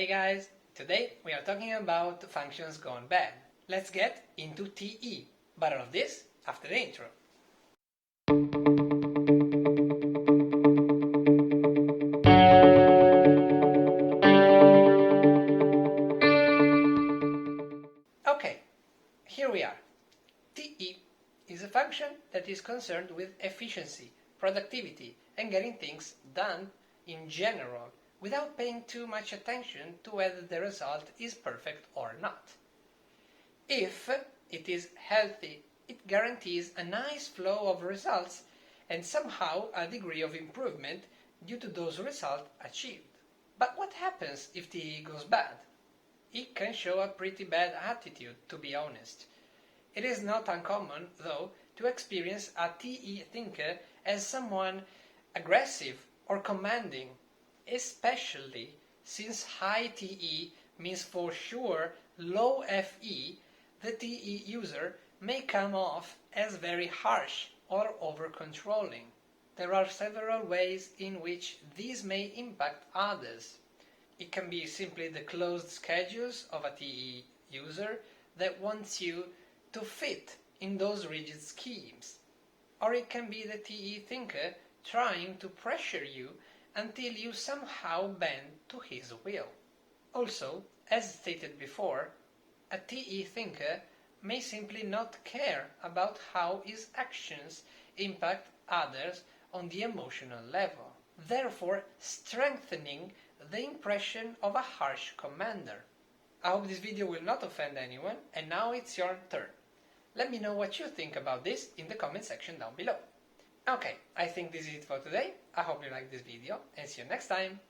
Hey guys, today we are talking about functions gone bad. Let's get into TE, but all of this after the intro. Okay, here we are. TE is a function that is concerned with efficiency, productivity, and getting things done in general, without paying too much attention to whether the result is perfect or not. If it is healthy, it guarantees a nice flow of results and somehow a degree of improvement due to those results achieved. But what happens if TE goes bad? It can show a pretty bad attitude, to be honest. It is not uncommon, though, to experience a TE thinker as someone aggressive or commanding, especially since high TE means for sure low FE. The TE user may come off as very harsh or over-controlling. There are several ways in which these may impact others. It can be simply the closed schedules of a TE user that wants you to fit in those rigid schemes. Or it can be the TE thinker trying to pressure you until you somehow bend to his will. Also, as stated before, a TE thinker may simply not care about how his actions impact others on the emotional level, therefore strengthening the impression of a harsh commander. I hope this video will not offend anyone, and now it's your turn. Let me know what you think about this in the comment section down below. Okay, I think this is it for today. I hope you liked this video and see you next time.